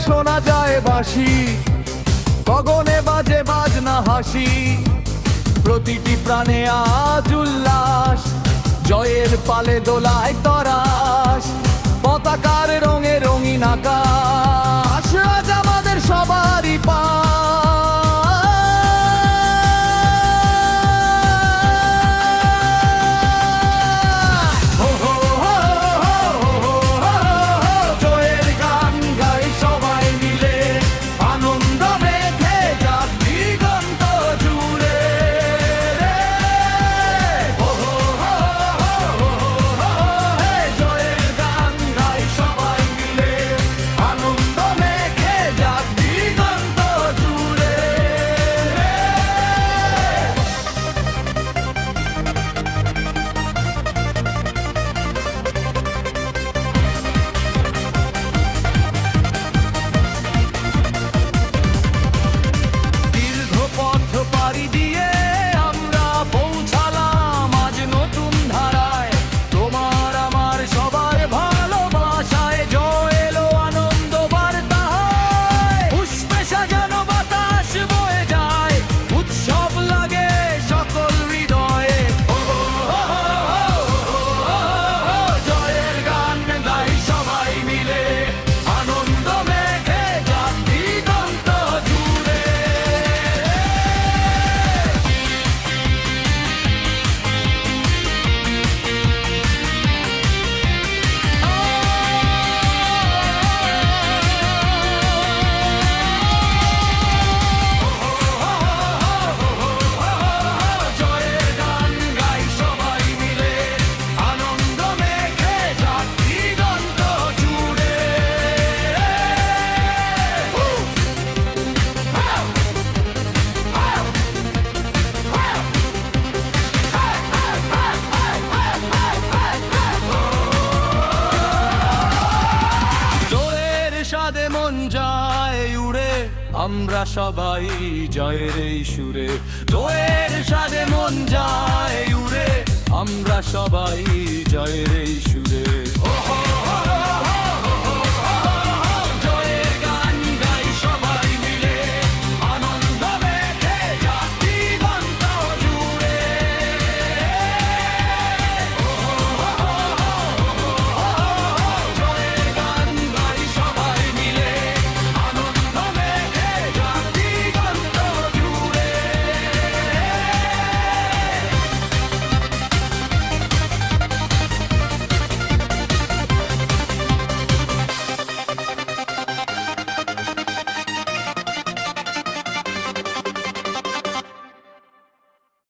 শোনা যায় বাঁশি, গগনে বাজে বাজনা হাসি, প্রতিটি প্রাণে আজ উল্লাস, জয়ের পালে দোলায় তরাস, পতাকার রঙে রঙিন আকাশ, আজ আমাদের সবারই পাশ। জয়ের গান গাই সবাই মিলে, আনন্দ মেখে যাক দিগন্ত জুড়ে। জয়ের গান গাই সবাই মিলে, আনন্দ মেখে যাক দিগন্ত জুড়ে। দীর্ঘ পথ পাড়ি দিয়ে আমরা পৌঁছালাম আজ নতুন ধারায়, তোমার আমার সবার ভালোবাসায় জয় এলো আনন্দ বার্তায়। পুষ্পে সাজানো বাতাস বয়ে যায়, উৎসব লাগে সকল হৃদয়ে। জয়ের গান গাই সবাই মিলে, আনন্দ মেখে যাক দিগন্ত জুড়ে। জয়ের গান গাই সবাই মিলে, আনন্দ মেখে যাক দিগন্ত জুড়ে। জয়ের স্বাদে মন যায় উড়ে, আমরা সবাই জয়ের এই সুরে। জয়ের স্বাদে মন যায় উড়ে, আমরা সবাই জয়ের এই সুরে।